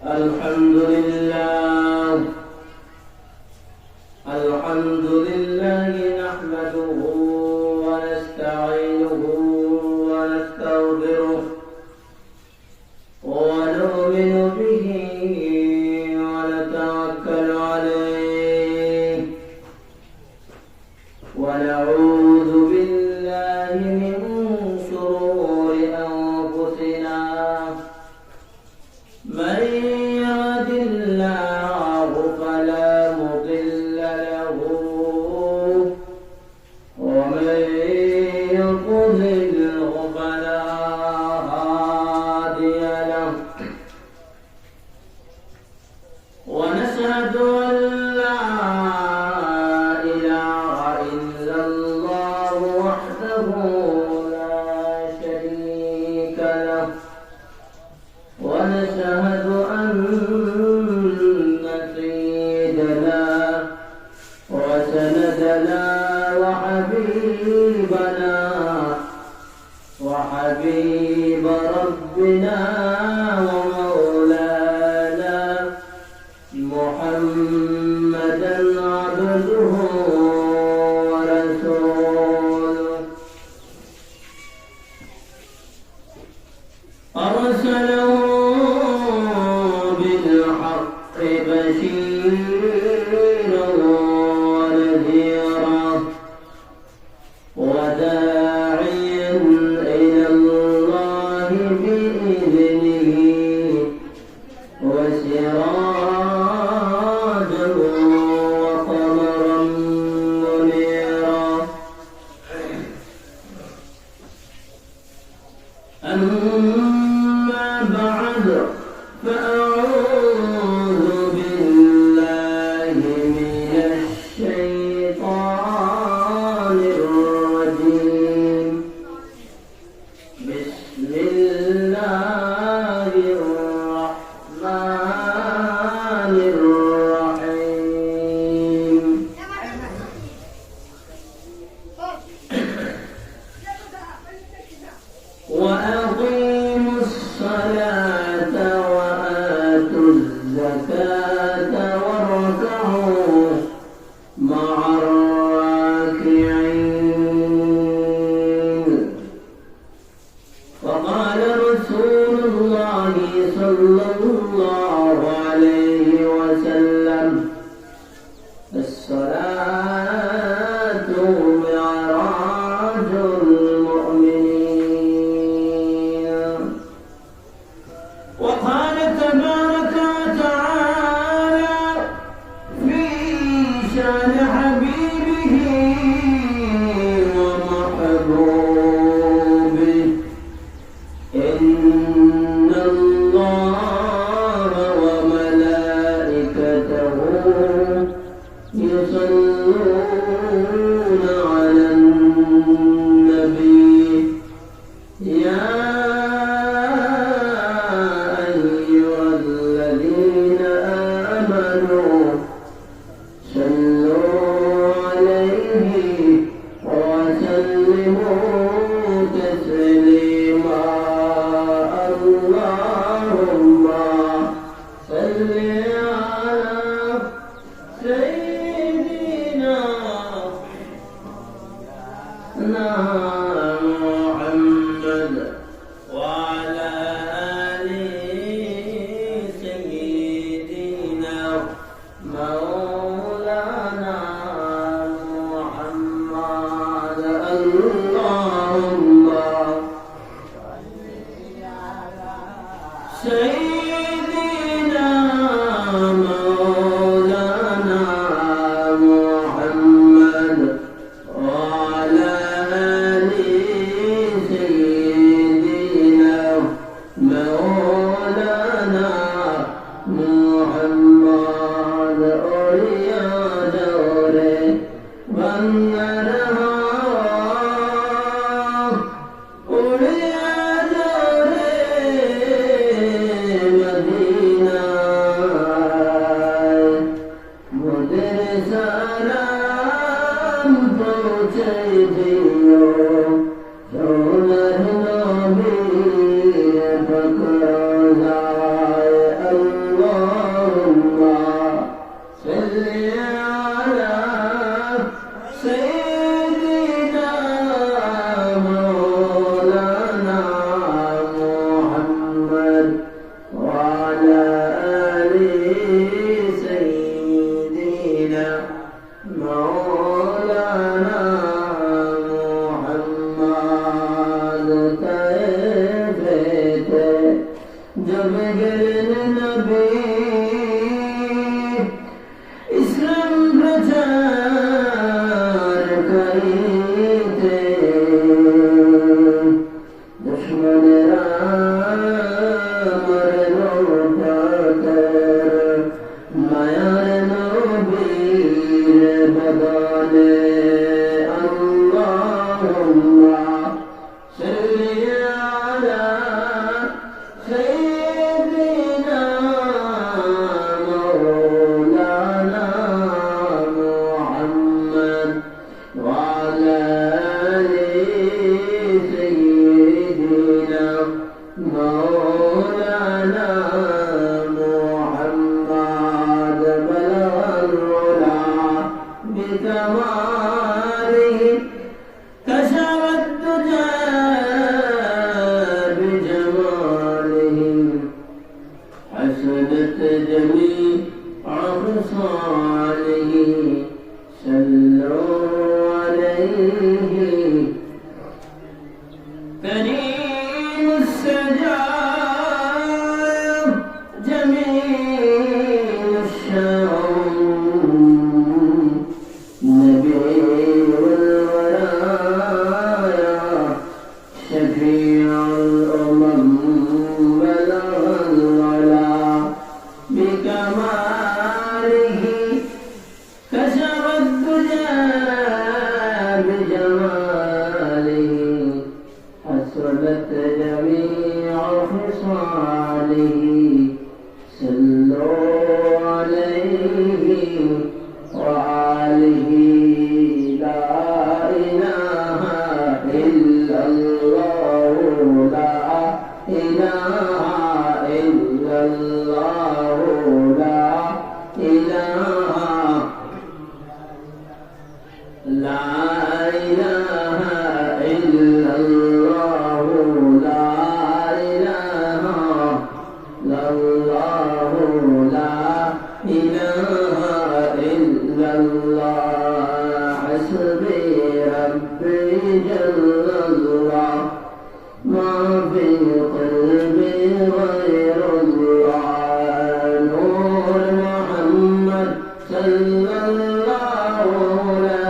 الحمد لله نحمده ونستعينه ونستغفره ونؤمن به ونتوكل عليه ونعوذ بالله من شرور أنفسنا من يهد الله فلا مضل له ومن يضلله فلا هادي له ونشهد أن لا إله إلا الله وحده لا شريك له ونشهد أن سيدنا وسندنا وحبيب ربنا ومولانا محمدا عبده ورسوله أرسله بالحق بشيرا ونذيرا وداعيا إلى الله بإذنه وسراجا وقمرا منيرا أما بعد فأعوذ بالله من الشيطان الرجيم بسم الله الرحمن الرحيم وأقيموا الصلاة وآتوا الزكاة واركعوا مع الراكعين وقال رسول الله صلى الله عليه وسلم الصلاة معراج المؤمنين وقال تبارك وتعالى وعلى آل سيدنا مولانا محمد طيبة जब गिरन नबी इस्लाम प्रचार करीते दुश्मनरा मरनो पाकर मायार नबीर बदले अल्लाहुम्मा सल्ली अला सय्यिदिना मौलाना मुहम्मद वअला आलि सय्यिदिना मौलाना मुहम्मद बलगल उला बिकमालिहि كشف الدجى بجماله حسنت جميع خصاله صلوا عليه كريم السجايا جميل الشام نبي شفيع الأمم بلغ العلا بكماله كشف الدجى بجماله حسنت جميع خصاله صلوا عليه وآله لا إله إلا الله لا إله إلا الله لا إله لا إله إلا الله لا إله إلا الله لا إله إلا الله حسبي ربي جل الله ما في قلبي غير الله نور محمد صلى الله لا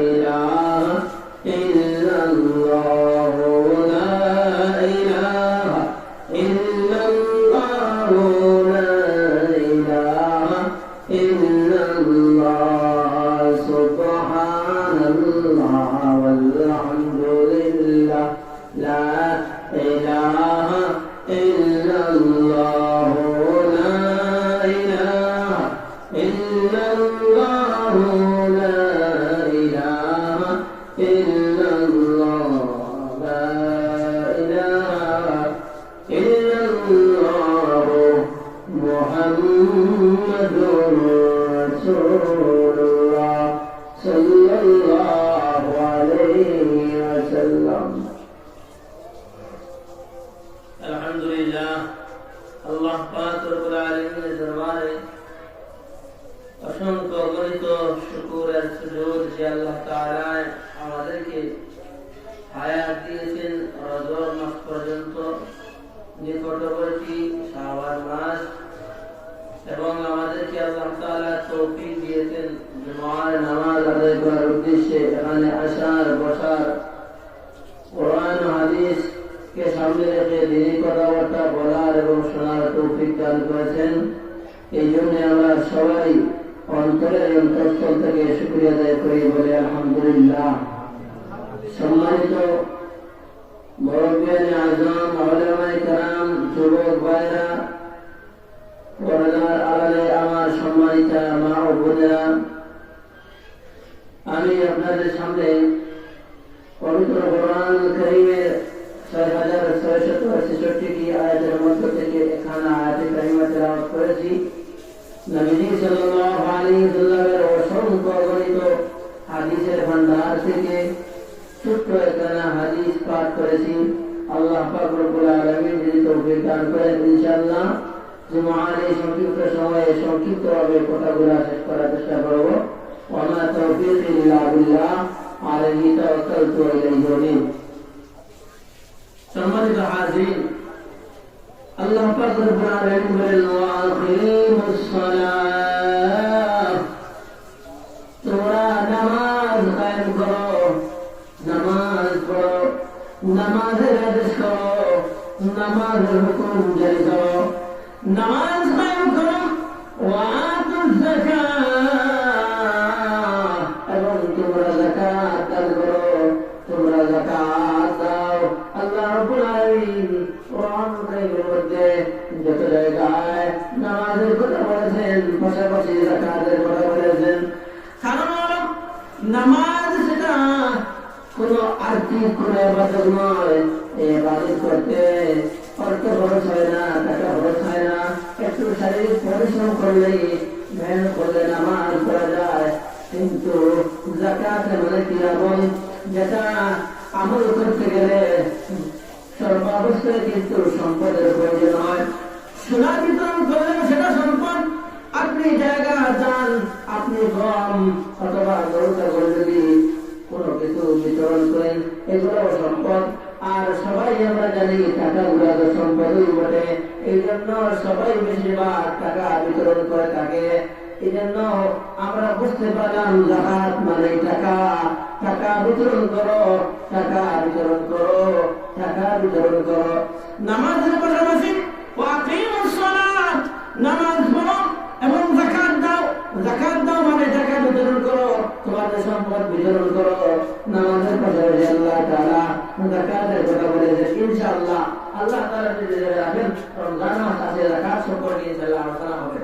إله إلا الله لا إله إلا الله لا إله إلا الله سبحان الله والحمد لله لا إله إلا الله لا إله إلا الله لا إله إلا الله لا إله إلا الله محمد رسول الله صلى الله عليه وسلم الحمد لله الله পাক রব্বুল আলামিনের দরবারে অসংখ্য অগণিত শুকর আর সুজুদ যে আল্লাহ তাআলা আমাদেরকে হায়াত দিয়েছেন রজব মাস পর্যন্ত নিকটবর্তী শাওয়াল মাস এবং আমাদেরকে আল্লাহ তাআলা তৌফিক দিয়েছেন জুমার নামাজ আদায় করার উদ্দেশ্যে এখানে আসার বসার কোরআন ও হাদিস কে সামনে রেখে দিনী কথাবার্তা বলার এবং শোনার তৌফিক দান করেছেন। এই জন্য আমরা সবাই অন্তরের অন্তঃস্থল থেকে শুকরিয়া আদায় করি বলে আলহামদুলিল্লাহ। সম্মানিত মুরব্বিয়ানে আযম, উলামায়ে কেরাম, যুবক ভাইরা, পর্দার আড়ালে আমার সম্মানিত মা ও বোনেরা, আমি আপনাদের সামনে পবিত্র কোরআন কারীমের 6666টি আয়াতের মধ্য থেকে এখানে আয়াতে কারিমা তেলাওয়াত করেছি। নবীজি সাল্লাল্লাহু আলাইহি ওয়াসাল্লামের অসংখ্য গণিত হাদিসের ভান্ডার থেকে ছোট্ট একখানা হাদিস পাঠ করেছি। আল্লাহ পাক রব্বুল আলামিন যদি তৌফিক দান করেন ইনশাআল্লাহ জুমার এই সংক্ষিপ্ত সময়ে সংক্ষিপ্তভাবে কথাগুলো শেষ করার চেষ্টা করব। ওয়া তাওফীকি ইল্লা বিল্লাহ আলাইহি তাওয়াক্কালতু ওয়া ইলাইহি উনীব। সম্মানিত হাজির, আল্লাহ পাক রব্বুল আলামিন বলেন ওয়া আকিমুস সালাহ, তোমরা নামাজ কায়েম করো, নামাজ পড়ো, নামাজের আদেশ করো, নামাজের হুকুম জারি করো, নামাজ কায়েম করো, ওয়া আতুজ যাকাত, এবং তোমরা যাকাত দান করো, তোমরা যাকাত দাও। আল্লাহ রাব্বুল আলামিন কোরআন কারীমের মধ্যে যত জায়গায় নামাজের কথা বলেছেন, পাশাপাশি যাকাতের কথা বলেছেন। কারণ হলো নামাজ সেটা কোন আর্থিক কোন ইবাদত নয়। এই ইবাদত করতে অর্থ খরচ হয় না, টাকা খরচ হয় না, একটু শারীরিক পরিশ্রম করলেই মেহনত করলে নামাজ পড়া যায়। কিন্তু যাকাত মানে কি এমন যেটা আমল করতে গেলে সর্বাবস্থায় কিন্তু সম্পদের প্রয়োজন হয়। সোনা বিতরণ করলেও সেটা সম্পদ। আপনি জায়গা চান, আপনি গম অথবা গরু ছাগল যদি কোনো কিছু বিতরণ করেন, এগুলো সম্পদ। আর সবাই আমরা জানি টাকাগুলো সম্পদই বটে, এই জন্য সবাই বেশিরভাগ টাকা বিতরণ করে থাকে। এই জন্য আমরা বুঝতে পারলাম যাকাত মানে টাকা। টাকা বিতরণ করো, টাকা বিতরণ করো, টাকা বিতরণ করো। নামাজের পাশাপাশি ওয়াকিমুস সালাত, নামাজ পড়ো এবং যাকাত দাও। যাকাত দাও মানে টাকা বিতরণ করো, তোমাদের সম্পদ বিতরণ করো। নামাজের পাশাপাশি আল্লাহ তাআলা যাকাতের কথা বলেছেন। ইনশাআল্লাহ আল্লাহ তাআলা যদি রাখেন রমজান মাস আছে, যাকাত সম্পর্কে ইনশাআল্লাহ আলোচনা হবে।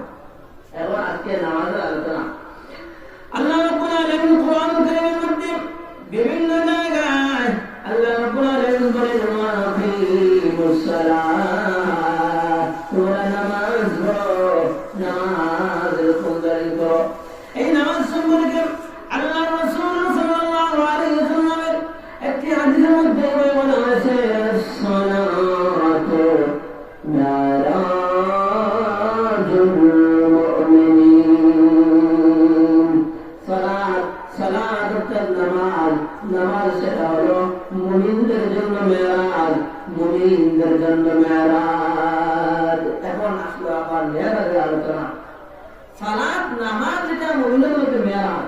এবং আজকে নামাজের আলোচনা আল্লাহ রাব্বুল আলামিন কোরআন কারীমের মধ্যে বিভিন্ন জায়গায় আল্লাহ রাব্বুল আলামিন বলেন ওয়া আকিমুস সালাত, তোমরা নামাজ পড়ো, নামাজের হুকুম জারি করো। এই নামাজ সম্পর্কে আল্লাহ রাসূল সাল্লাল্লাহু আলাইহি ওয়াসাল্লামের একটি হাদিসের মধ্যে বলা হয়েছে সালাতু মিরাজুল মুমিনিন। সালাত অর্থাৎ নামাজ, নামাজ সেটা হলো মুমিনদের জন্য মেরাজ, মুমিনদের জন্য মেরাজ। এখন আসলো আবার মেরাজের আলোচনা। সালাত নামাজ যেটা মুমিনের মধ্যে মেরাজ।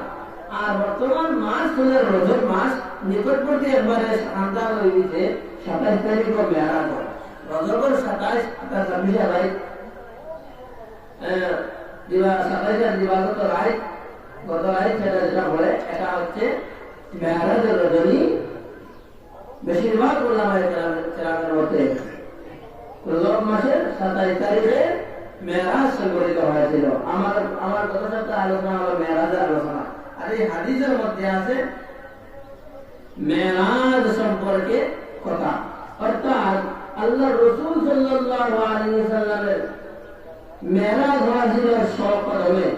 আর বর্তমান মাস হলো রজব মাস, নিকটবর্তী একবারে আন্দাজ হয়ে গেছে 27 তারিখ মেরাজ হয়। রজবের 27, 28, 26 রাত, 27 দিবাগত রাত, গত রাত সেটা যেটা বলে এটা হচ্ছে মেরাজের রজনী। বেশিরভাগ উলামায়ে কেরামের মতে রজব মাসের 27 তারিখে মেরাজ সংঘটিত হয়েছিল। আমার গত সপ্তাহে আলোচনা হলো মেরাজের আলোচনা। আর এই হাদিসের মধ্যে আছে মেরাজ সম্পর্কে কথা। অর্থাৎ আল্লাহ রাসূল সাল্লাল্লাহু আলাইহি ওয়াসাল্লামের মেরাজ হয়েছিল সকদমে,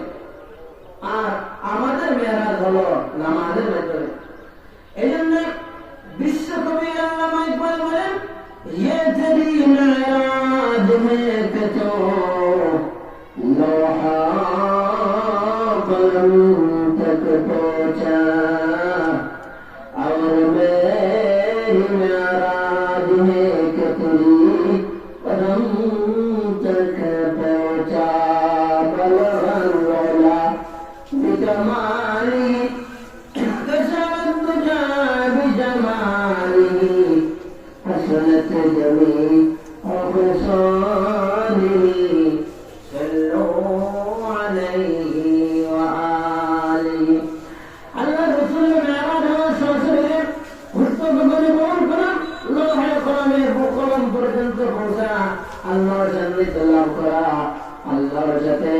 আর আমাদের মেরাজ হলো নামাজের মাধ্যমে। এই জন্য বিশ্বকবি আল্লামা ইকবাল বলেন ये तेरी मेराज में कचो लोहा कलम तक पहुंचा, और मेरी मेराज में तेरी कदम तक पहुंचा। बलगल बिजमाली कशरत तुझा बिजमाली, हसनत जमी अबसारी, सल्लू अलैहि व आलिहि। अल्लाह रसूल मेराज সরাসরি হুস্তগগনে বহন করা, লোহে কলমে কলম পর্যন্ত পৌঁছা, আল্লাহর জান্নাত লাভ করা, আল্লাহর সাথে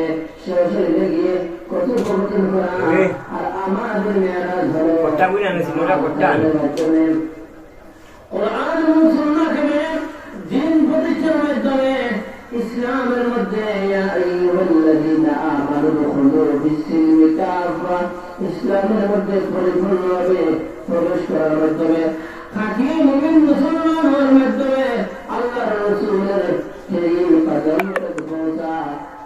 সরাসরি গিয়ে কথোপকথন করা। আর আমাদের মেরাজ হলো কোরআন এবং সুন্নাহকে মেনে দিন প্রতিষ্ঠার মাধ্যমে ইসলামের মধ্যে ইয়া আইয়ুহাল্লাযীনা আমানু দুখুলু ফিস-সিলমি কাফা, ইসলামের মধ্যে পরিপূর্ণভাবে প্রবেশ করার মাধ্যমে, খাঁটি মুমিন মুসলমান হওয়ার মাধ্যমে আল্লাহর রাসূলের এই কদম পৌঁছা।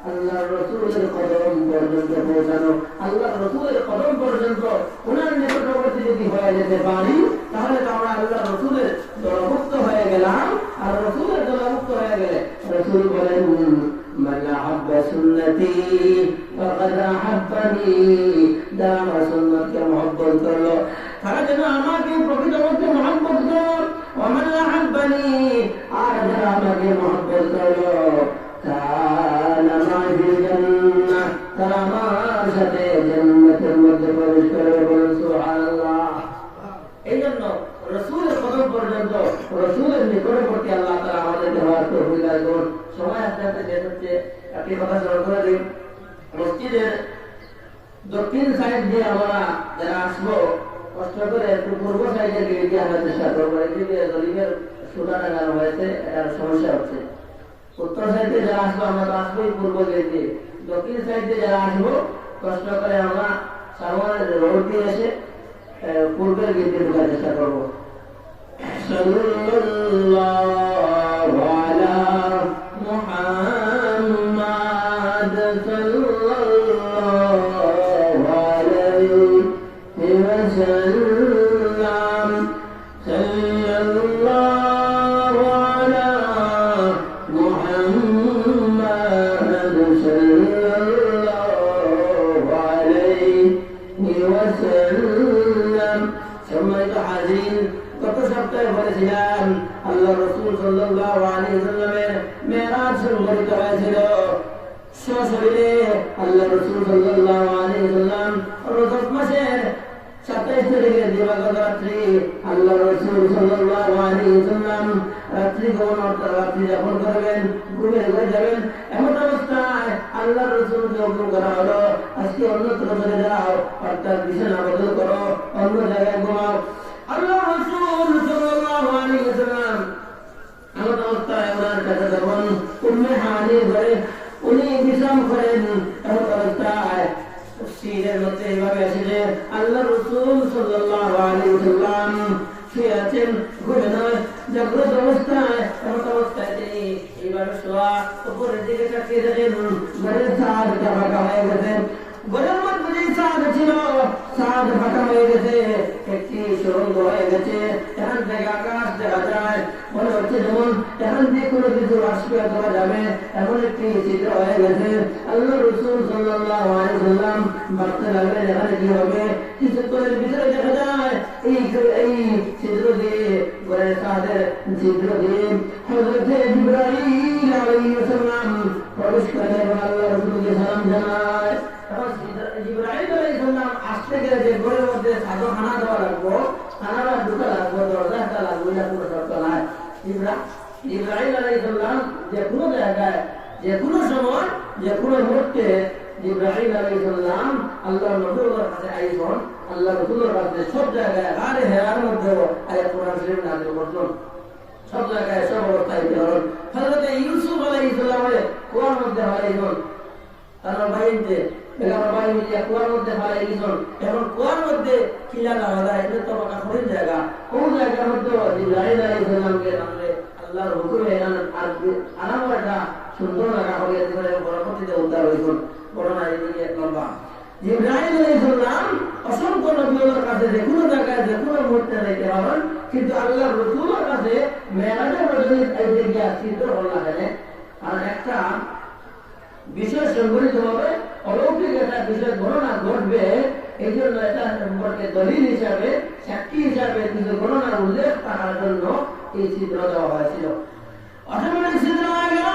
আল্লাহ রসুলের কদম পর্যন্ত পৌঁছানো। আল্লাহ রসুলের কদম পর্যন্ত ওনার নিকটবর্তী যদি হয়ে যেতে পারি, তাহলে তো আমরা আল্লাহ রসুলের দলভুক্ত হয়ে গেলাম। আর রসুলের দলভুক্ত হয়ে গেলে রসুল বলেন, মান আহাব্বা সুন্নতি ফাকাদ আহাব্বানি, যারা আমার সুন্নতকে মহব্বত করলো তারা যেন আমাকে প্রকৃতপক্ষে মহব্বত করলো। ওয়া মান আহাব্বানি, আর যারা আমাকে মহব্বত করলো কানা মা'i ফিল জান্নাহ, তারা আমার সাথে জান্নাতের মধ্যে প্রবেশ করবে। বলুন সুবহানাল্লাহ। এই জন্য রসুলের কদম পর্যন্ত রসুলের নিকটবর্তী আল্লাহ তাআলা আমাদেরকে হওয়ার তৌফিক দান করুন। সময় আস্তে আস্তে শেষ হচ্ছে, একটি কথা স্মরণ করে দিই। মসজিদের দক্ষিণ সাইড দিয়ে আমরা যারা আসবো, কষ্ট করে একটু পূর্ব সাইডে গিয়ে দিয়ে আমরা চেষ্টা করবো। এদিকে দলিলের সুতা টাঙানো হয়েছে, এটার সমস্যা হচ্ছে। উত্তর সাইডে যারা আসবো আমরা তো আসবোই পূর্ব গেট দিয়ে, দক্ষিণ সাইডে যারা আসবো কষ্ট করে আমরা সামনের রোড দিয়ে এসে পূর্বের গেট দিয়ে ঢোকার চেষ্টা করবো। সাল্লাল্লাহু আলা মুহাম্মাদ সাল্লাল্লাহু আলাইহি ওয়াসাল্লাম, সাল্লাল্লাহু আলা মুহাম্মাদ সাল্লাল্লাহু আলাইহি ওয়াসাল্লাম। সম্মানিত হাজির, গত সপ্তাহে বলেছিলাম আল্লাহ রাসূল সাল্লাল্লাহু আলাইহি ওয়াসাল্লামের মেরাজ সংঘটিত হয়েছিল। সশরীরে আল্লাহ রাসূল সাল্লাল্লাহু আলাইহি ওয়াসাল্লাম রজব মাসের 27 তারিখের দিবাগত রাত্রি আল্লাহ রাসূল সাল্লাল্লাহু আলাইহি ওয়াসাল্লাম রাত্রি গমন অর্থাৎ রাত্রি যাপন করবেন, ঘুমে হয়ে যাবেন। এমন অবস্থায় আল্লাহ রাসূলকে হুকুম করা হলো, আজকে অন্যত্র চলে যাও, অর্থাৎ বিছানা বদল করো, অন্য জায়গায় ঘুমাও। আল্লাহ রাসূল সাল্লাল্লাহু আলাইহি ওয়াসাল্লাম এমন অবস্থায় ওনার কাছে যখন উম্মে হানি ঘরে উনি বিশ্রাম করেন, এমন অবস্থায় সিনের মধ্যে এইভাবে এসেছে আল্লাহ রাসূল সাল্লাল্লাহু আলাইহি ওয়াসাল্লাম শুয়ে আছেন, ঘুরে নয়, জাগ্রত অবস্থায়। এমন অবস্থায় তিনি এইভাবে শোয়া, উপরের দিকে তাকিয়ে দেখেন ঘরের ছাদ ফাঁকা হয়ে গেছে। ঘরের মধ্যে যে ছাদ ছিল, ছাদ ফাঁকা হয়ে গেছে, একটি সুড়ঙ্গ হয়ে গেছে। এখান থেকে আকাশ দেখা যায়, মনে হচ্ছে যেমন এখান দিয়ে কোনো কিছু আসবে করা যাবে, এমন একটি চিত্র হয়ে গেছে। আল্লাহ রাসূল সাল্লাল্লাহু আলাইহি ওয়াসাল্লাম ভাবতে লাগলেন এখানে কি হবে। কিছুক্ষণের ভিতরে দেখা যায় এই ছিদ্র দিয়ে, ঘরের ছাদের ছিদ্র দিয়ে হযরত জিবরাইল আলাইহিস সালাম প্রবেশ করে এবং আল্লাহ রাসূলকে সালাম জানায়। তখন জিবরাইল আলাইহিস সালাম আসতে গেলে যে ঘরের মধ্যে ছাদর খানা দেওয়া লাগবো, খানাটা ঢুকা লাগবো, দরজাটা লাগবো, এটা কোনো শর্ত নাই। জিবরাইল আলাইহিস সালাম যে কোনো জায়গায়, যে কোনো সময়, যে কোনো মুহূর্তে জিবরাইল আলাইহিস সালাম আল্লাহর নবীর কাছে আইসন, আল্লাহ রাসূলের কাছে সব জায়গায় গারে হেরার মধ্যে আয়াত কোরআন শরীফ নাযিল করতেন, সব জায়গায় সব অবস্থায় বেরোন। হযরত ইউসুফ আলাইহিস সালামের কুয়ার মধ্যে হারাইছেন, তার বাইনতে এগারো বাইন মিলিয়ে কুয়ার মধ্যে হারাই গেছেন। এখন কুয়ার মধ্যে কি লাগা হয়, এটা তো বাঁকা কঠিন জায়গা, কোন জায়গার মধ্যে জিবরাইল আলাইহিস সালামকে নামলে আল্লাহর হুকুমে আনামটা সুন্দর লাগা হয়ে গেছে, পরবর্তীতে উদ্ধার হয়েছেন। ঘটনা এদিকে লম্বা। জিবরাইল আলাইহিস সালাম অসংখ্য নবীদের কাছে যে কোনো জায়গায় যে কোনো মুহূর্তে যেতে পারেন, কিন্তু আল্লাহর রাসূলের কাছে মেরাজের রজনী আইতে গিয়া চিত্র হল না। আর একটা বিশেষ সংঘটিত হবে, অলৌকিক একটা বিশেষ ঘটনা ঘটবে, এই জন্য এটা সম্পর্কে দলিল হিসাবে, সাক্ষী হিসাবে কিছু ঘটনার উল্লেখ করার জন্য এই চিত্র দেওয়া হয়েছিল। অটোমেটিক চিত্র হয়ে গেল।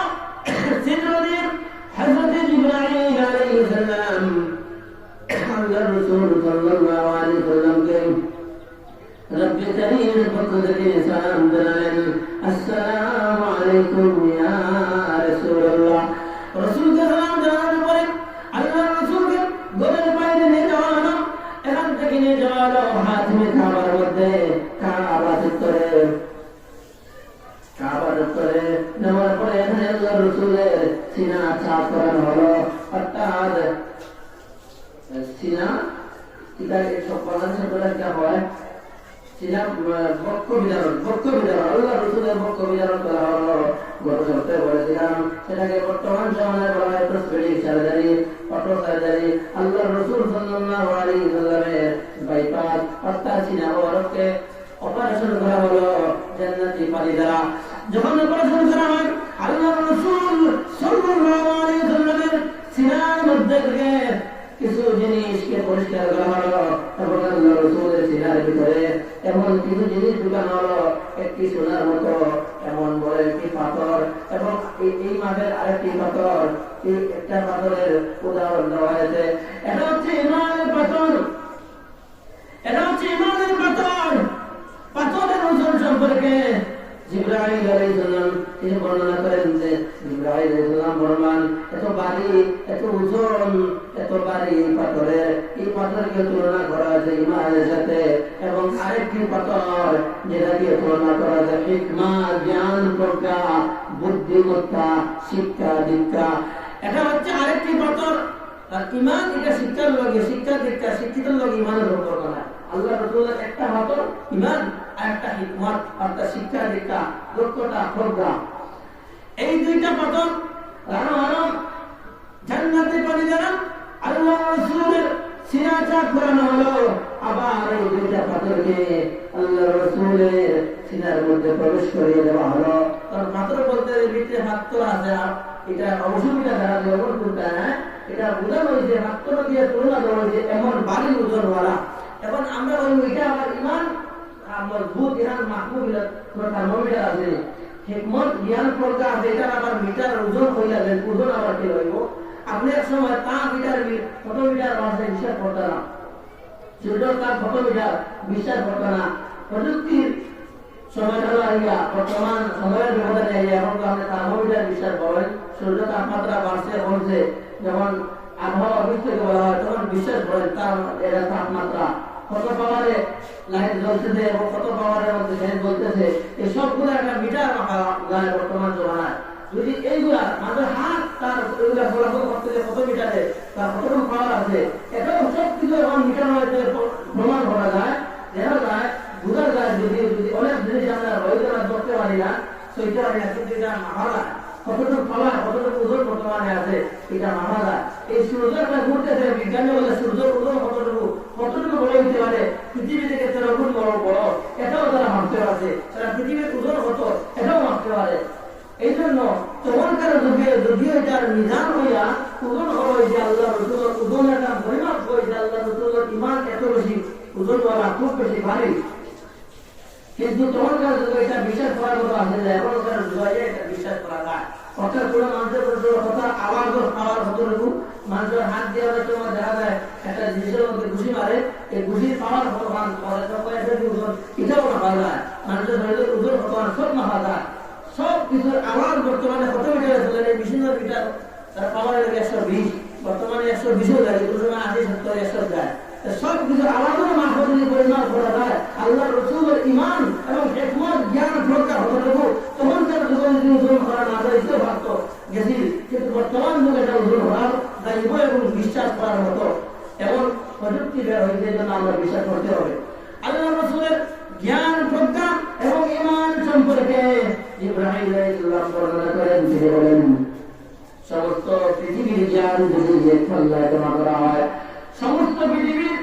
চিত্র দিয়ে হযরত জিবরাইল আলাইহিস সালাম আল্লাহ রাসূল সাল্লাল্লাহু আলাইহি ওয়াসাল্লামকে রব্বি কারীমের পক্ষ থেকে সালাম জানালেন, আসসালামু আলাইকুম ইয়া রাসূলুল্লাহ। রাসূলকে সালাম জানানোর পরে আল্লাহ রাসূলকে ঘরের বাইরে নিয়ে যাওয়া হলো। এখান থেকে নিয়ে যাওয়া হলো হাতিমে কাবার মধ্যে, কাবা চত্বরে নেওয়ার পরে এখানে আল্লাহ রাসূলের সিনা ছাপ করানো হলো। অর্থাৎ সিনা এটা সব বাংলা শব্দটা কি হয়, সিনা বক্ষ বিধারণ, আল্লাহ রাসূলের বক্ষ বিধারণ করা হলো। গত সপ্তাহে বলেছিলাম সেটাকে বর্তমান সময়ে বলা হয় প্রস্তুতি সার্জারি, অটো সার্জারি, আল্লাহ রাসূল সাল্লাল্লাহু আলাইহি ওয়াসাল্লামের বাইপাস অর্থাৎ সিনা মুবারককে অপারেশন করা হলো জান্নাতি পানি দ্বারা। যখন অপারেশন করা হয় আল্লাহ রাসূল সাল্লাল্লাহু আলাইহি ওয়াসাল্লামের সিনার মধ্যে থেকে কিছু জিনিসকে পরিষ্কার করা হলো এবং আল্লাহ রাসূলের সিনার ভিতরে এমন কিছু জিনিস ঢুকানো হলো, একটি সোনার মতো এমন বড় একটি পাথর এবং এই মাঠের আরেকটি পাথর, এই একটা পাথরের উদাহরণ দেওয়া হয়েছে। এটা হচ্ছে ইমানের পাথর, এটা হচ্ছে ইমানের পাথর। পাথরের ওজন সম্পর্কে জিবরাইল আলাইহিস সালাম তিনি বর্ণনা করেন যে জিবরাইল আলাইহিস সালাম বর্ণনা এত ভারী, এত ওজন, এত ভারী পাথরের, এই পাথরকে তুলনা করা হয়েছে ইমানের সাথে। এবং আরেকটি পাথর যেটাকে তুলনা করা হয়েছে হিকমা, জ্ঞান, প্রজ্ঞা, বুদ্ধিমত্তা, শিক্ষা দীক্ষা। এটা হচ্ছে আরেকটি পাথর। আর ইমান এটা শিক্ষার লগে, শিক্ষা দীক্ষা শিক্ষিত লগে ইমানের সম্পর্ক না। আল্লাহ রাসূলের একটা পাথর ইমান আর একটা হিকমত অর্থাৎ শিক্ষা দীক্ষা, দক্ষতা, প্রজ্ঞা। এই দুইটা পাথর রানো জান্নাতে পানি দ্বারা আল্লাহ রাসূলের সিনা চাক করানো হলো। আবার এই দুইটা পাথরকে আল্লাহ রাসূলের সিনার মধ্যে প্রবেশ করিয়ে দেওয়া হলো। কারণ পাথর বলতে ভিতরে হাত আছে, এটা অবশ্যই দ্বারা ব্যবহার করতে হয়। এটা বোঝানো হয়েছে হাত দিয়ে তুলনা দেওয়া হয়েছে এমন ভারী ওজনওয়ালা। এখন আমরা বলবো এটা আমার ইমান মজবুত, ইমান মাহবুব, থার্মোমিটার আছে, হিকমত, জ্ঞান, প্রজ্ঞা আছে, এটা আবার মিটার ওজন হয়ে যাবে, ওজন আবার কি হইব। আপনি এক সময় তা মিটার কত মিটার আছে বিশ্বাস করতে না, সূর্যের তাপ কত মিটার বিশ্বাস করতে না। প্রযুক্তির সময়টা লাগিয়া বর্তমান সময়ের ব্যবধানে এখন তো আপনি থার্মোমিটার বিশ্বাস করেন, সূর্য তাপমাত্রা বাড়ছে কমছে, যখন আবহাওয়া অফিস থেকে বলা হয় তখন বিশ্বাস করেন তার এটা তাপমাত্রা কত পাওয়ারে লাইট জ্বলতেছে এবং কত পাওয়ারের মধ্যে ফ্যান জ্বলতেছে, এই সবগুলো একটা মিটার মাপা যায় বর্তমান জমানায়। যদি এইগুলা আমাদের হাত তার এগুলা ফলাফল করতে কত মিটারে তার কতটুকু পাওয়ার আছে, এটাও সব কিছু এখন মিটার হয়তো প্রমাণ করা যায়, দেখা যায়, বোঝা যায়। যদি অনেক জিনিস আমরা হয়তো করতে পারি না, সেইটা পারি না, কিন্তু এটা মাপা যায় কতটুকু পাওয়ার, কতটুকু ওজন বর্তমানে আছে, এটা মাপা যায়। এই সূর্যটা ঘুরতেছে, বিজ্ঞানী বলে সূর্যের ওজন কতটুকু বড় হতে পারে, পৃথিবী থেকে 13 গুণ বড়, এটাও তারা মাপতে পারছে। তারা পৃথিবীর ওজন কত এটাও মাপতে পারে। এই জন্য তখনকার যুগে যদিও এটার নিজাম হইয়া ওজন হয়েছে আল্লাহ রসুলের ওজন একটা পরিমাপ হয়েছে, আল্লাহ রসুলের ইমান এত বেশি ওজনওয়ালা, খুব বেশি ভারী, কিন্তু তখনকার যুগে এটা বিশ্বাস করার মতো আছে যে এখনকার যুগে এটা বিশ্বাস করা যায়। অর্থাৎ কোনো মানুষের কথা আওয়াজ পাওয়ার কতটুকু, মানুষের হাত দিয়ে অনেক সময় দেখা যায় একটা জিনিসের মধ্যে ঘুষি মারে, এই ঘুষির পাওয়ার কতক্ষণ এটাও মাপা যায়, মানুষের শরীরের ওজন কতক্ষণ সব মাপা যায়। সব কিছুর আওয়াজ বর্তমানে কত মিটারে চলে, এই মেশিন মিটার তার পাওয়ার 120, বর্তমানে 120 যায়, কোনো সময় 80, 70, 100 যায়। সব কিছু আওয়াজের মাধ্যমে যদি পরিমাপ করা যায় আল্লাহ রসুলের ইমান এবং হিকমত, জ্ঞান, প্রজ্ঞা কতটুকু, তখনকার যুগে যদি ওজন করা না যায় সেও ভাবত গেছি, কিন্তু বর্তমান যুগে এটা ওজন করার দায়িত্ব এবং বিশ্বাস করার মতো এমন প্রযুক্তি বের হয়েছে, এই জন্য আমরা বিশ্বাস করতে হবে। আল্লাহ রসুলের জ্ঞান, প্রজ্ঞা এবং ইমান সম্পর্কে ইব্রাহিম আলাইহিস সালাম বর্ণনা করেন, তিনি বলেন সমস্ত পৃথিবীর জ্ঞান যদি এক পাল্লায় জমা করা হয়, সমস্ত পৃথিবীর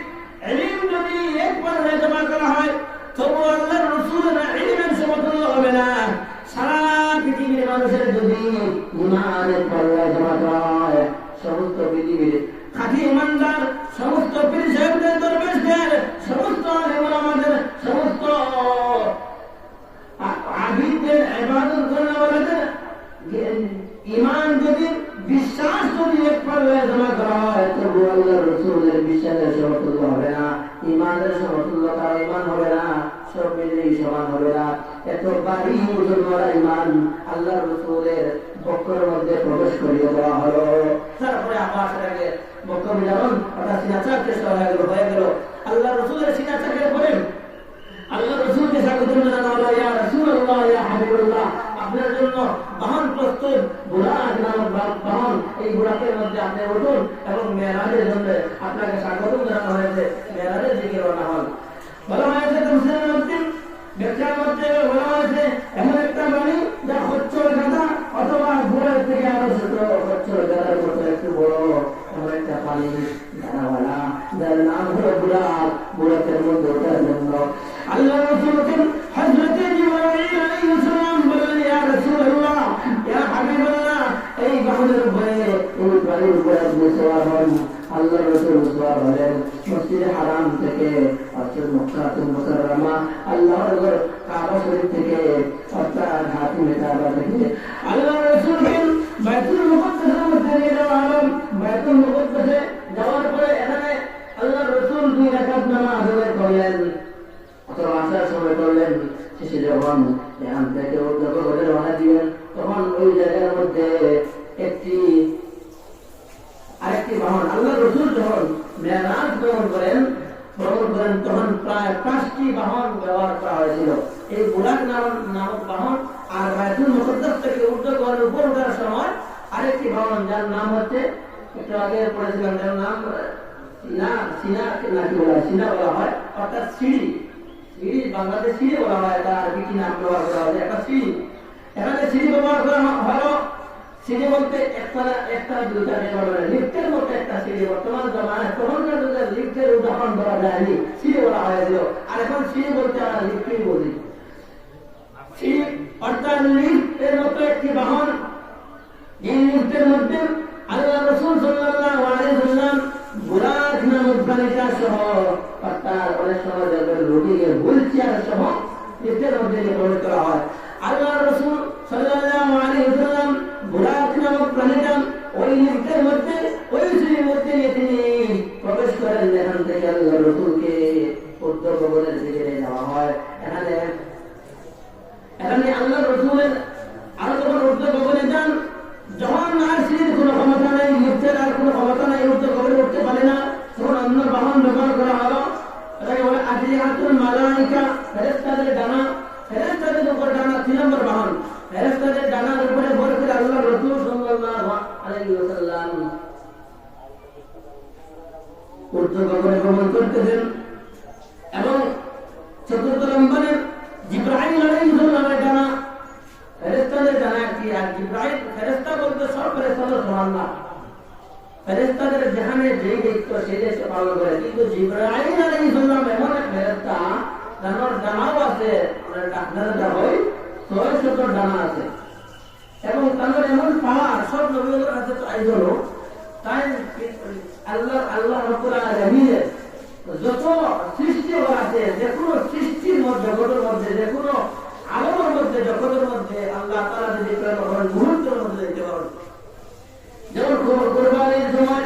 ইলম যদি এক পাল্লায় জমা করা হয়, তবু আল্লাহর রাসূলের ইলমের সমতুল্য হবে না। সারা পৃথিবীর মানুষের যদি ইমান এক পাল্লায় জমা করা হয়, সমস্ত পৃথিবীর খাঁটি ইমানদার, সমস্ত পীর সাহেবদের, দরবেশদের, সমস্ত আলেম ওলামাদের, সমস্ত আবিদদের, ইবাদত করেনওয়ালাদের ইমান যদি, বিশ্বাস যদি এক পাল্লায় জমা করা হয়, তবু আল্লাহর রাসূলের বিশ্বাসের সমতুল্য হবে না, ইমানের সমতুল্য কারো ইমান হবে না, সব মিলেই সমান হবে না। এত ভারী ওজনওয়ালা ইমান আল্লাহর রাসূলের বক্ষের মধ্যে প্রবেশ করিয়ে দেওয়া হলো। তারপরে আবার সেটাকে বক্ষ বিধান অর্থাৎ সিনাচার চেষ্টা হয়ে গেল। আল্লাহর রাসূলের সিনাচারকে বলেন, আল্লাহ রাসূলকে স্বাগত জানানো হলো, ইয়া রাসূলুল্লাহ, ইয়া হাবিবুল্লাহ, আপনার জন্য বাহন প্রস্তুত, বুরাক নামক বাহন, এই বুরাকের মধ্যে আপনি উঠুন এবং মেরাজের জন্য আপনাকে স্বাগত জানানো হয়েছে, মেরাজের দিকে রওনা হন। বলা হয়েছে মুসলিমের মধ্যে ব্যাখ্যার মধ্যে বলা হয়েছে এমন একটা বাণী যা খচ্চর গাদা অথবা ঘোড়ার থেকে আরো ছোট, খচ্চর গাদার মতো একটু বড়, এমন একটা পানি দানাওয়ালা যার নাম হলো বুরাক। বুরাকের মধ্যে ওঠার জন্য আল্লাহ রাসূলকে হযরত জিবরাইল আলাইহিস সালাম বললেন, ইয়া রাসূলুল্লাহ, ইয়া হাবিবাল্লাহ, এই বাহনের উপরে এই পানির উপরে আপনি সওয়ার হন। আল্লাহ রাসূল সওয়ার হলেন মসজিদে হারাম থেকে, অর্থাৎ মক্কাতুল মুকাররমা, আল্লাহর ঘর কাবা শরীফ থেকে, অর্থাৎ হাতিমে কাবা থেকে আল্লাহ রাসূলকে বাইতুল মুকাদ্দাসের মধ্যে নিয়ে যাওয়া হলো। বাইতুল মুকাদ্দাসে যাওয়ার পরে এখানে আল্লাহ রাসূল 2 রাকাত নামাজ আদায় করলেন, অথবা আসার সময় করলেন। শেষে যখন এখান থেকে ঘরে রওনা দিবেন, তখন ওই জায়গার মধ্যে আরেকটি বাহন আল্লাহ রাসূল যখন মেরাজ ভ্রমণ করেন, তখন প্রায় 5টি বাহন ব্যবহার করা হয়েছিল। এই বুরাক নামক বাহন, আর বাইতুল মুকাদ্দাস থেকে ঘরের উপর ওঠার সময় আরেকটি বাহন, যার নাম হচ্ছে, একটু আগে পড়েছিলাম, যার নাম সিনা বলা হয়, অর্থাৎ সিঁড়ি। বাংলাদেশ সিঁড়ি বলা হয়, তার আরবি কি নাম ব্যবহার করা হয়, একটা সিঁড়ি। এখানে সিঁড়ি ব্যবহার করা হলো। সিঁড়ি বলতে একটা দুইটা লিফটের মতো একটা সিঁড়ি। বর্তমান জমানায় তখনকার যুগে লিফটের উদাহরণ দেওয়া যায়নি, সিঁড়ি বলা হয়েছিল। আর এখন সিঁড়ি বলতে আমরা লিফটই বলি। সিঁড়ি অর্থাৎ লিফটের মতো একটি বাহন। এই লিফটের মধ্যে আল্লাহ রাসূল সাল্লাল্লাহু আলাইহি ওয়াসাল্লাম বুরাক নামক প্রাণীটা সহ, অর্থাৎ অনেক সময় যাদের রোগীকে হুইলচেয়ার সহ লিফটের মধ্যে প্রবেশ করা হয়। আল্লাহ রাসূল সাল্লাল্লাহু আলাইহি ওয়াসাল্লাম বুরাক নামক প্রাণীটা ওই লিফটের মধ্যে, ওই সিঁড়ির মধ্যে তিনি প্রবেশ করেন। এখান থেকে আল্লাহ রাসূলকে ঊর্ধ্ব ভবনের দিকে নিয়ে যাওয়া হয়। এখানে আল্লাহ রাসূলের আরো যখন ঊর্ধ্ব ভবনে যান, যখন আর সিঁড়ির কোনো ক্ষমতা নেই, লিফটের আর কোনো ক্ষমতা নেই, ঊর্ধ্ব ভবনে উঠতে পারে না, তখন অন্য বাহন ব্যবহার করা হলো। এটাকে বলে আজরিয়াতুল মালাইকা, ফেরেশতাদের ডানা। ফেরেশতাদের উপর ডানা 3 নম্বর বাহন। ফেরেশতাদের ডানার উপরে ভর করে আল্লাহ রাসূল সাল্লাল্লাহু আলাইহি ওয়াসাল্লাম ঊর্ধ্ব ভবনে ভ্রমণ করতেছেন। এবং চতুর্থ নম্বরে জিবরাইল আলাইহিস সালামের ডানা। ফেরেশতাদের ডানা কি? আর জিবরাইল, ফেরেশতা বলতে সব ফেরেশতা সমান না। ফেরেশতাদের যেখানে যে দায়িত্ব সেই দায়িত্ব পালন করে, কিন্তু জিবরাইল আলাইহিস সালাম এমন এক ফেরেশতা, যার ডানাও আছে, ডানা হয় 600 ডানা আছে, এবং তাদের এমন পাওয়ার, সব নবীদের কাছে তো আইজল। তাই আল্লাহ রাব্বুল আলামিনের যত সৃষ্টি আছে, যে কোনো সৃষ্টির মধ্যে, জগতের মধ্যে, যে কোনো আলোর মধ্যে, জগতের মধ্যে আল্লাহ তাআলা যদি করেন, মুহূর্তের মধ্যে দেখতে পারেন। যেমন কুরবানির সময়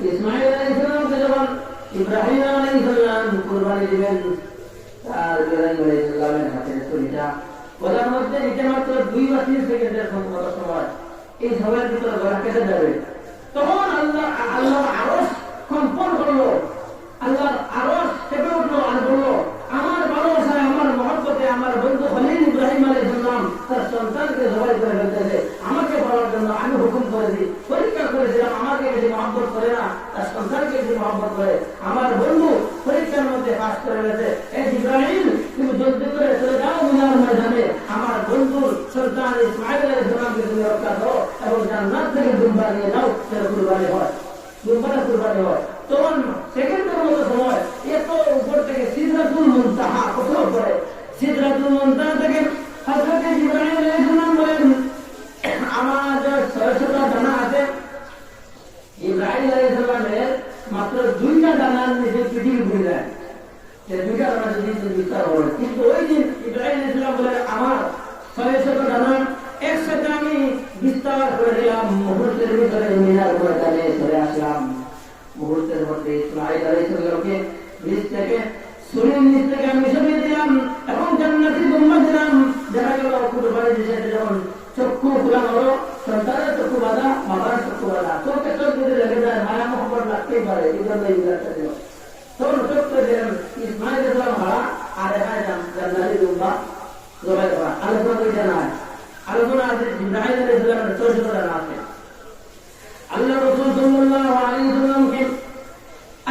ইসমাঈল আলাইহিস সালামকে যখন ইব্রাহিম আলাইহিস সালাম কুরবানি দিবেন, তার ইব্রাহিম আলাইহিস সালামের হাতের ছুরিটা ওটার মধ্যে নিতে মাত্র 2 বা 3 সেকেন্ডের সময়, এই সময়ের ভিতরে গলা কেটে যাবে। তখন আল্লাহ আরশ কম্পন করলো, আল্লাহর আরশ কেঁপে উঠলো আর বললো, আমার ভালোবাসায়, আমার মহব্বতে আমার বন্ধু খলিল ইব্রাহিম আলাইহিস সালাম তার সন্তানকে জবাই করে ফেলতেছে, আমাকে বলার জন্য আমি হুকুম করেছি, পরীক্ষা করেছিলাম, আমাকে বেশি মহব্বত করে না, তার সন্তানকে বেশি মহব্বত করে। আমার বন্ধু পরীক্ষার মধ্যে পাস করে গেছে। এই ইব্রাহিম, তুমি জলদি করে চলে যাও মিনার ময়দানে, আমার বন্ধুর সন্তান ইসমাঈল আলাইহিস সালামকে তুমি রক্ষা করো এবং জান্নাত থেকে দুম্বা নিয়ে যাও, সেটা কুরবানি হয়, দুম্বাটা কুরবানি হয়। তখন সেকেন্ডের মতো সময়, এত উপর থেকে সিদরাতুল মুনতাহা, কত উপরে, সিদরাতুল মুনতাহা থেকে হযরত ইব্রাহিম আলাইহিস সালাম বলেন, আমার যে 600টা ডানা আছে, ইব্রাহিম আলাইহিস সালামের মাত্র 2টা ডানার নিচে পৃথিবী ঘুরে যায়, সে 2টা ডানা যদি বিস্তার হবে। কিন্তু ওই দিন ইব্রাহিম আলাইহিস সালাম বলেন, আমার 600টা ডানা একসাথে আমি বিস্তার করে দিলাম, মুহূর্তের ভিতরে মিনার ময়দানে চলে আসলাম। মুহূর্তের মধ্যে ইসমাঈল আলাইহিস সালামকে নিচ থেকে, শরীর নিচ থেকে আমি সরিয়ে দিলাম এবং জান্নাতি দুম্বা দিলাম। দেখা গেল কুরবানি দিতে যখন চক্ষু খোলা হলো, সন্তানের চক্ষু বাঁধা, বাবার চক্ষু বাঁধা, চোখে চোখ যদি লেগে যায়, মায়া মোহাম্মদ লাগতেই পারে, এই জন্য ইংরেজটা দিল। তখন চোখ করে দিলেন ইসমাঈল আলাইহিস সালাম হারা, আর এখানে জান্নাতি দুম্বা জবাই করা। আলোচনা করে না, আলোচনা আছে ইব্রাহিম আলাইহিস সালামের 600টা ডানা আছে। আল্লাহ রাসূল সাল্লাল্লাহু আলাইহি ওয়াসাল্লামকে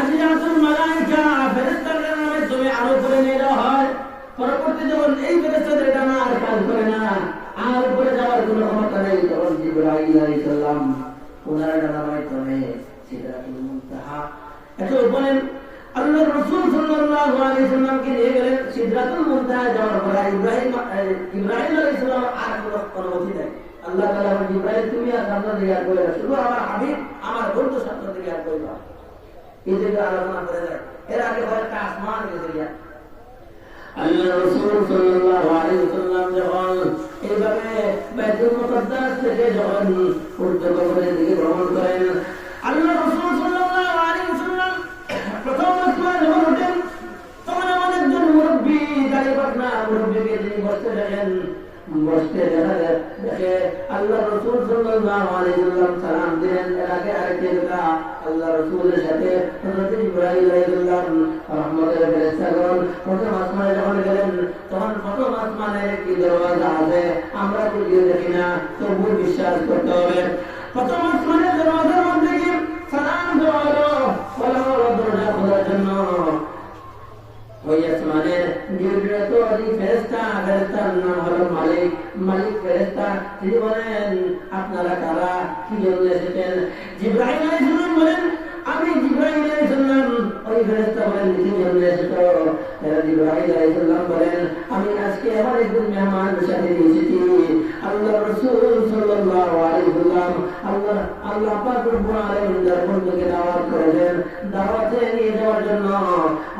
আজরাতুল মালাইকা, ফেরেশতাদের নামে তুমি আরো করে নিয়ে যাওয়া হয়। পরবর্তী যখন এই ফেরেশতাদের ডানা আর কাজ করে না, আর উপরে যাওয়ার কোনো ক্ষমতা নেই, তখন জিবরাইল আলাইহিস সালাম ওনার ডানা তার মাধ্যমে সিদরাতুল মুনতাহা। এত বলেন আল্লাহ রাসূল সাল্লাল্লাহু আলাইহি ওয়াসাল্লামকে নিয়ে গেলেন সিদরাতুল মুনতাহা যাওয়ার পরে ইব্রাহিম আলাইহিস সালাম আর কোনো অনুমতি দেয়। আল্লাহ তাআলা বলেন ইব্রাহিম তুমি আর সামনে দিকে আর কইরা শুধু আমার হাবিব আমার বন্ধু সামনে দিকে আর কইবা। এই যে আলোচনা করে যায় এর আগে হয় একটা আসমান গেছে গিয়া আল্লাহ রাসূল সাল্লাল্লাহু আলাইহি ওয়াসাল্লাম যখন এইভাবে বাইতুল মুকাদ্দাস থেকে যখন উর্দুবনের দিকে ভ্রমণ করেন আল্লাহ রাসূল সাল্লাল্লাহু আলাইহি ওয়াসাল্লাম প্রথম আসমান যখন ওঠেন তখন আমাদের একজন মুরব্বী দাঁড়িয়ে পাটনা মুরব্বীকে তিনি বসতে দেখেন দেখে আল্লাহ রাসূল সাল্লাল্লাহু আলাইহি ওয়াসাল্লাম সালাম দিলেন। এর আগে আরেকটা আল্লাহ রাসূলের সাথে হযরত ইব্রাহিম আলাইহিস সালাম রহমতের ফেরেশতাগণ প্রথম আসমানে যখন গেলেন তখন প্রথম আসমানে কি দরওয়াজা আছে আমরা তো গিয়ে দেখি না, তবু বিশ্বাস করতে হবে। প্রথম আসমানের দরওয়াজার মধ্যে গিয়ে সালাম দেওয়া হলো, বলা হলো দরজা খোলার জন্য। ওই আসমানের নির্গত ফেরেশতার নাম হলো মালিক ফেরেশতা। তিনি বলেন আপনারা কারা, কি জন্য এসেছেন? জিবরাইল আলাইহিস সালাম বলেন আমি জিবরাইল আলাইহিস সালাম। ওই ফেরেশতা বলেন কি জন্য এসেছো? জিবরাইল আলাইহিস সালাম বলেন আমি আজকে আমার একজন মেহমান সাথে এসেছি। আল্লাহ রাসূল সাল্লাল্লাহু আলাইহি ওয়াসাল্লাম আল্লাহ পাক রব্বুল আলামিন দরবারে দাওয়াত করেছেন, দাওয়াতে নিয়ে যাওয়ার জন্য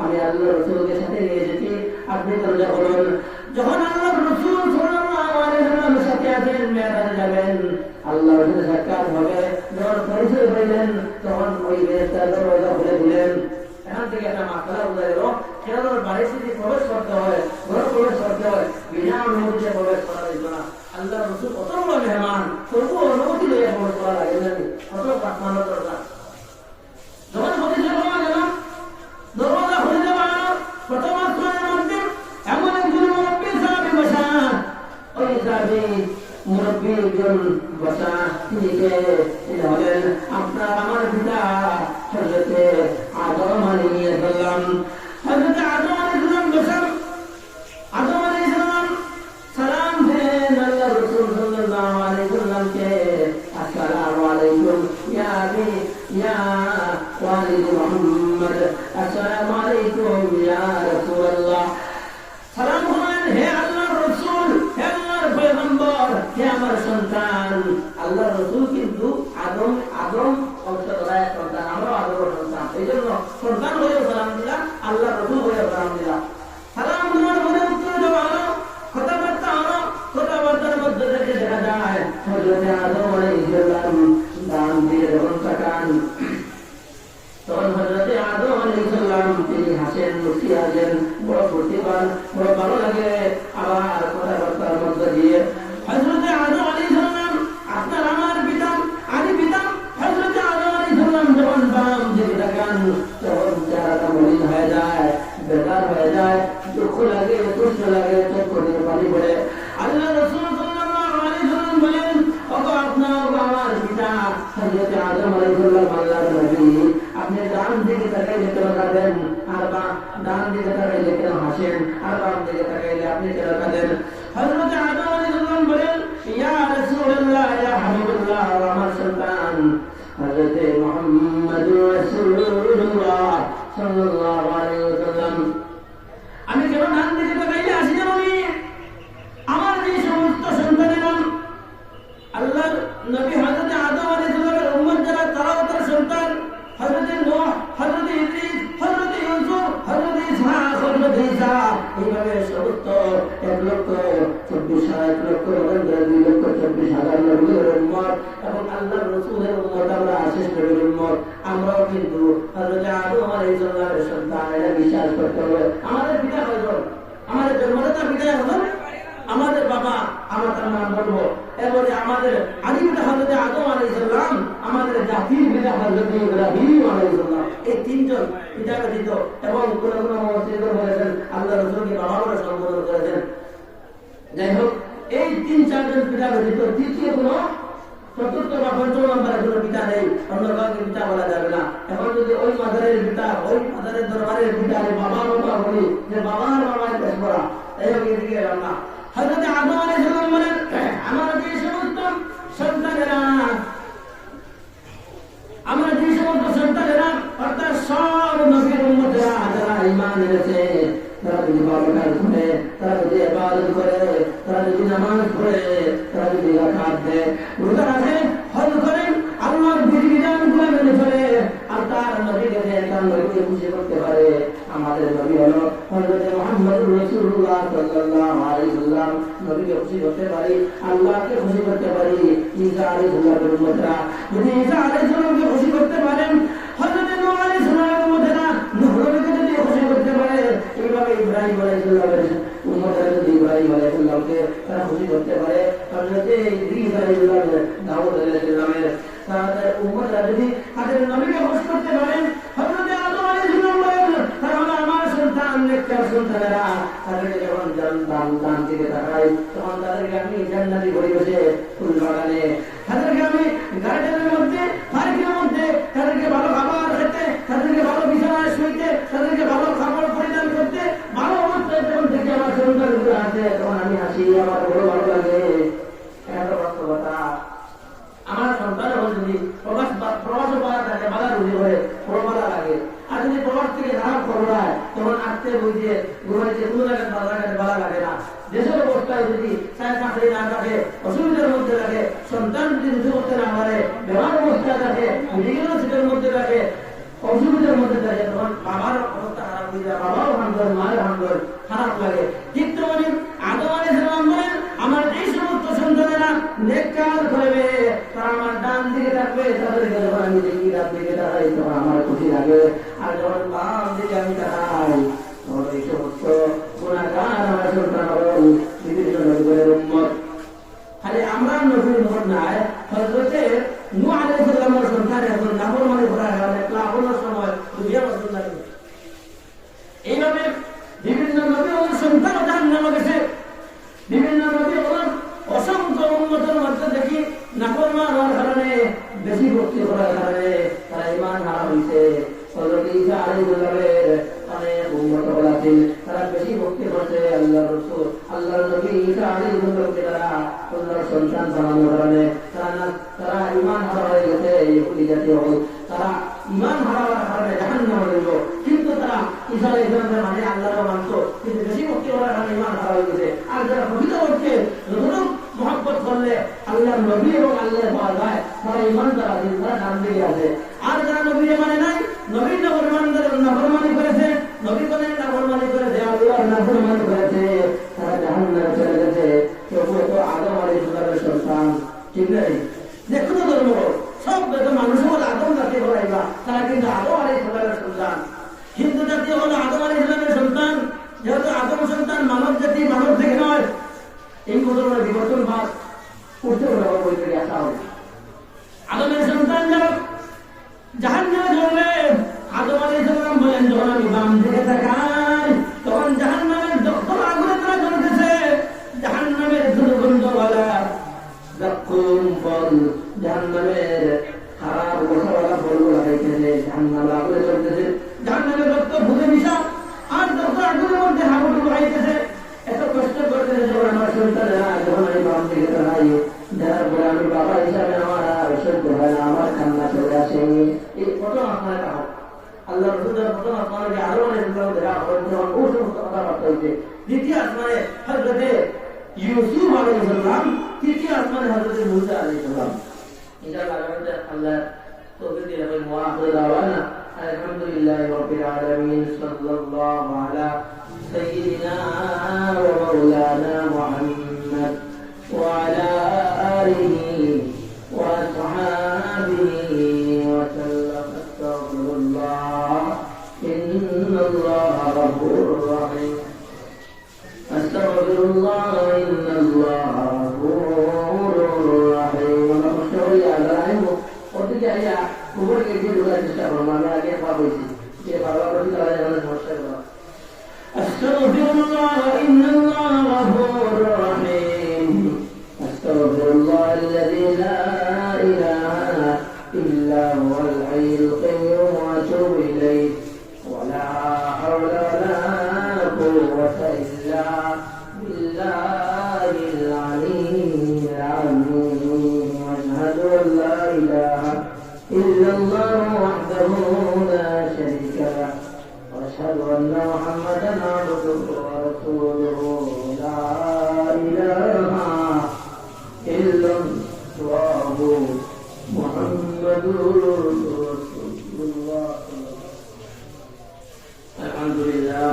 আমি আল্লাহ রাসূলকে সাথে নিয়ে এসেছি। আপনি দরজা খুলুন। যখন আল্লাহ রাসূল সাল্লাল্লাহু আলাইহি ওয়াসাল্লামের সাথে আছেন মেরাজে যাবেন, আল্লাহর সাথে সাক্ষাৎ হবে, যখন পরিচয় হইলেন তখন ওই ফেরেশতা দরজা খুলে দিলেন। এখান থেকে একটা মাসলা বোঝা গেল কেউ বাড়ি থেকে প্রবেশ করতে হয়, ঘর প্রবেশ করতে হয়, বিনা অনুমতিতে প্রবেশ করা যাবে না। আল্লাহ রাসূল কত বড় মেহমান, তবু অনুমতি লইয়া প্রবেশ করা লাগে না, কত পাকমানো দরকার। যখন পরিচয় হওয়া গেল দরজা খুলে দেওয়া হলো, প্রথম আসমানের মধ্যে এমন একজন মুরব্বী সাহাবী বসা। ওই সাহাবী মুরব্বী একজন বসা, তিনি হলেন আপনার আমার পিতা হযরত আদম আলাইহিস সালাম। হযরত আদম আলাইহিস সালাম বসা, আদম আলাইহিস সালাম সালাম দেন আল্লাহ রাসূল সাল্লাল্লাহু আলাইহি ওয়াসাল্লামকে, আসসালামু আলাইকুম ইয়া আবি ইয়া ওয়ালিদ মুহাম্মদ, আসসালামু আলাইকুম ইয়া রাসূলুল্লাহ। সালাম করলেন হে আল্লাহর রাসূল, হে আল্লাহর পয়গম্বর, হে আমার সন্তান। আল্লাহর রাসূল কিন্তু আদম বংশধরের সন্তান, আমরা আদমের সন্তান, এই জন্য সন্তান হয়েও সালাম দিলাম, আল্লাহর রাসূল হয়েও সালাম দিলাম। সালাম দেওয়ার পরে উত্তর দেওয়া হলো, কথাবার্তা হলো, কথাবার্তার মধ্যে থেকে দেখা যায় হযরত আদম আলাইহিস সালাম ডান দিকে যখন তাকান তখন হযরত আদম আলাইহিস সালাম তিনি হাসেন, মুস্কি হাসেন, বড় ফুর্তি পান, বড় ভালো লাগে। আবার কথাবার্তার মধ্যে দিয়ে হযরত আদম আলাইহিস সালাম আপনার আমার পিতা আমি পিতা। হযরত আদম আলাইহিস সালাম যখন বাম দিকে তাকান তখন চেহারাটা মলিন হয়ে যায়, বেকার হয়ে যায়, দুঃখ লাগে, কষ্ট লাগে, চোখ থেকে পানি পড়ে। আল্লাহ রাসূল সাল্লাল্লাহু আলাইহি ওয়াসাল্লাম বলেন ওগো আপনার আমার পিতা হযরত আদম আলাইহিস সালাম আল্লাহর নবী, আপনি ডান দিকে তাকাইলে কেন কাঁদেন, আর ডান দিকে তাকাইলে কেন হাসেন, আর বাম দিকে তাকাইলে আপনি কেন কাঁদেন? হযরত আদম আলাইহিস সালাম বলেন ইয়া রাসূলুল্লাহ ইয়া হাবিবাল্লাহ, আমার সন্তান হযরত মুহাম্মদুর রাসূলুল্লাহ সাল্লাল্লাহু আলাইহি ওয়াসাল্লাম, আমি কেন ডান দিকে তাকাইলে হাসি জানি? আমার যে সমস্ত সন্তানেরা আল্লাহর নবী হযরত আদম আলাইহিস সালামের উম্মত যারা তারাও তার সন্তান, হযরত নূহ, হযরত ইদ্রিস, হযরত ইউসুফ, হযরত ইসহাক, হযরত ঈসা, এইভাবে সমস্ত 1,24,000 নবীর উম্মত এবং আল্লাহর রাসূলের উম্মত, আমরা আশিস নবীর উম্মত, আমরাও কিন্তু হযরত আদম আলাইহিস সালামের সন্তান, এটা বিশ্বাস করতে হবে। আমাদের পিতা হযরত, আমাদের জন্মদাতা পিতা হযরত, আমাদের বাবা আমরা তার নাম বলবো, এরপরে আমাদের আদি পিতা হযরত আদম আলাইহিস সালাম, আমাদের জাতির পিতা হযরত ইব্রাহিম আলাইহিস সালাম। এই তিনজন পিতা ব্যতীত এবং কোন কোন মুফাসসিরগণ বলেছেন আল্লাহ রাসূলকে বাবা বলে সম্বোধন করেছেন। যাই হোক, এই 3-4 পিতা ব্যতীত তৃতীয় কোন চতুর্থ বা পঞ্চম নম্বরের কোন পিতা নেই, অন্য কাউকে পিতা বলা যাবে না। এখন যদি ওই মাদারের পিতা, ওই মাদারের দরবারের পিতা বাবা বলি যে বাবার বাবার পেশ করা, এই হোক এদিকে এলাম না। হযরত আদম আলাইহিস সালাম বলেন আমার যে সমস্ত সন্তানেরা সব নবীর উম্মতরা যারা ঈমান এনেছে, তারা যদি ভালো কাজ করে, তারা যদি ইবাদত করে, তারা যদি নামাজ পড়ে, তারা যদি যাকাত দেয়, রোজা রাখে, হজ করে, আল্লাহর বিধিবিধানগুলো মেনে চলে, আর তার নবীকে তার নবীকে খুশি করতে পারে। আমাদের নবী হলো হযরত মুহাম্মদুর রাসূলুল্লাহ সাল্লাল্লাহু আলাইহি ওয়াসাল্লাম। নবীকে খুশি করতে পারি, আল্লাহকে খুশি করতে পারি। ঈসা আলাইহিস সালামের উম্মতরা যদি ঈসা আলাইহিস সালামকে খুশি করতে পারেন, হযরত নূহ আলাইহিস সালামের উম্মতরা নূহ নবীকে যদি খুশি করতে পারে, এইভাবে ইব্রাহিম আলাইহিস সালামের উম্মতরা যদি ইব্রাহিম আলাইহিস সালামকে তারা খুশি করতে পারে, হযরত ইদ্রিস আলাইহিস সালাম, দাউদ আলাইহিস সালামের তাদের উম্মতরা যদি তাদের নবীকে খুশি করতে পারেন, হযরত আদম আলাইহিস সালাম বলেন, তারা হলো আমার সন্তান, নেককার সন্তানেরা। তাদেরকে যখন ডান দিকে তাকাই, তখন তাদেরকে আমি জান্নাতি পরিবেশে, ফুল বাগানে, তাদেরকে আমি গার্ডেনের মধ্যে, পার্কের মধ্যে, তাদেরকে ভালো খাবার খেতে, তাদেরকে ভালো বিছানায় শুইতে, তাদেরকে ভালো খাবার পরিধান করতে, ভালো অবস্থায় যখন থেকে আমার সন্তানগুলো আছে, তখন আমি হাসি, আমার বড় ভালো লাগে। এটা বাস্তবতা। আমার সন্তান যদি প্রবাস পাওয়া থাকে, বাধা রুজি করে প্রবালা লাগে, আর যদি প্রবাস থেকে খারাপ করবায়, তখন আসতে বুঝিয়ে ঘুমাইতে কোনো জায়গায় বাধা লাগে না। দেশের অবস্থায় যদি চাকরি না থাকে, অসুবিধার মধ্যে থাকে, সন্তান যদি রুজি করতে না পারে, বেমার অবস্থায় থাকে, মেডিকেল সিটের মধ্যে থাকে, অসুবিধার মধ্যে থাকে, তখন বাবার অবস্থা খারাপ হয়ে যায়, বাবাও ভাঙর, মায়ের ভাঙর খারাপ লাগে। ঠিক তেমনি আদম আলাইহিস সালাম বলেন, আমার এই সমস্ত সন্তানেরা নেককার করবে, তারা আমার ডান দিকে থাকবে, তাদেরকে যখন আমি দেখি ডান দিকে তাকাই, তখন আমার খুশি লাগে। আর যখন বাম দিকে আমি তাকাই, তখন এই সমস্ত গুনাহগার আমার সন্তান হল বিভিন্ন নবীর উম্মত। খালি আমরা নবীর উম্মত নাই, হযরত নূহ আলাইহিস সালামের সন্তান এখন নাফরমানি করার কারণে প্লাবনের সময় দুনিয়া বদল লাগে। এইভাবে বিভিন্ন নবী ও সন্তান জাহান্নামে গেছে। বিভিন্ন নবী ও অসংখ্য উম্মতের মধ্যে দেখি নাফরমান হওয়ার কারণে, বেশি ভক্তি করার কারণে তারা ঈমান হারা হয়েছে। হযরত ঈসা আলাইহিস সালামের অনেক উম্মত আছেন, তারা বেশি ভক্তি করছে আল্লাহর রাসূল, আল্লাহর নবী ঈসা আলাইহিস সালামকে তারা আল্লাহর সন্তান বানানোর কারণে তারা ঈমান হারা হয়ে গেছে। ইহুদি জাতীয় তারা ঈমান হারা হওয়ার কারণে জাহান্নামে গেল। কিন্তু তারা ঈসা আলাইহিস সালামের মানে আল্লাহর মানত, কিন্তু বেশি ভক্তি করার কারণে ঈমান হারা হয়ে গেছে। আর যারা প্রকৃতপক্ষে যতটুকু মহব্বত করলে আল্লাহর নবী এবং আল্লাহ পাওয়া যায়, তারা ঈমান দ্বারা তারা ডান দিকে আছে। আর যারা নবীর মানে নাই, নবীর নাফরমানি করেছে, নবী বলেন নাফরমানি করেছে, আল্লাহর নাফরমানি করেছে, তারা জাহান্নামে চলে গেছে। কেউ তো আদম আলাইহিস সালামের সন্তান, ঠিক নাই? দেখো তো ধর্ম সব মানুষ হল আদম জাতি বলাইবা, তারা কিন্তু আদম আলাইহিস সালামের সন্তান। হিন্দু জাতি হলো আদম আলাইহিস সালামের সন্তান, যেহেতু আদম সন্তান মানব জাতি, মানব থেকে নয়। এই ঘটনার বিবর্তন ভাগ করতে হবে, বই থেকে আসা হবে। আদমের সন্তান যারা জাহান্নামে জ্বলবে, আদম আলাইহিস সালাম বলেন, যখন আমি বাম দিকে তাকাই, তখন জাহান্নামের দগ্ধ আগুনে তারা জ্বলতেছে। জাহান্নামের দুর্গন্ধওয়ালা জাক্কুম ফল, জাহান্নামের খারাপ গোছাওয়ালা ফলগুলো খাইতেছে, জাহান্নামের আগুনে জ্বলতেছে। জাহান্নামের রক্ত ভুলে মিশা আর দগ্ধ আগুনের মধ্যে হাবুডুবু খাইতেছে। এত কষ্ট করতেছে যখন আমার সন্তানেরা, যখন আমি বাম দিকে তাকাই, যার পরে আমি বাবা হিসাবে আমার আর সহ্য হয় না, আমার কান্না চলে আসে। এই প্রথম আপনার আল্লাহ রসুলের প্রথম আসমানে আরো অনেক দেখা ও সমস্ত কথাবার্তা হয়েছে। দ্বিতীয় আসমানে হযরত ইউসুফ আলাইহিস সালাম, তৃতীয় আসমানে হযরত মূসা আলাইহিস সালাম। ইনশাআল্লাহ আল্লাহ তৌফিক দিলে ওই মুআখির দাওয়ানা আলহামদুলিল্লাহি রাব্বিল আলামিন। সাল্লাল্লাহু আলা সাইয়্যিদিনা ওয়া মাওলানা মুহাম্মদ ওয়া আলা আলিহি ওয়া আসহাবিহি ওয়া সাল্লাম। আস্তাগফিরুল্লাহ, ইন্নাল্লাহা গফুরুর রহিম। আস্তাগফিরুল্লাহ, ইন্নাল্লাহা গফুরুর রহিম। ওদিকে আইয়া উপরে গিয়ে ঢোকার চেষ্টা করবো, আমরা আগে পাবছি যে বাবা বলি তারা যেন সমস্যা করবো। আস্তাগফিরুল্লাহ, ইন্নাল্লাহা গফুরুর রহিম। আস্তাগফিরুল্লাহ আল্লাযী লা ইলাহা ইল্লা হুয়াল হাইয়ুল কাইয়্যুম ওয়া আতুবু ইলাইহি ওয়া লা হাওলা ওয়া লা কুওয়াতা ইল্লা বিল্লাহিল আলিয়্যিল আযীম। আশহাদু আল্লা ইলাহা ইল্লাল্লাহু ওয়াহদাহু লা শারীকা أشهد أن محمدا عبده ورسوله لا إله إلا الله محمد رسول الله. الحمد لله.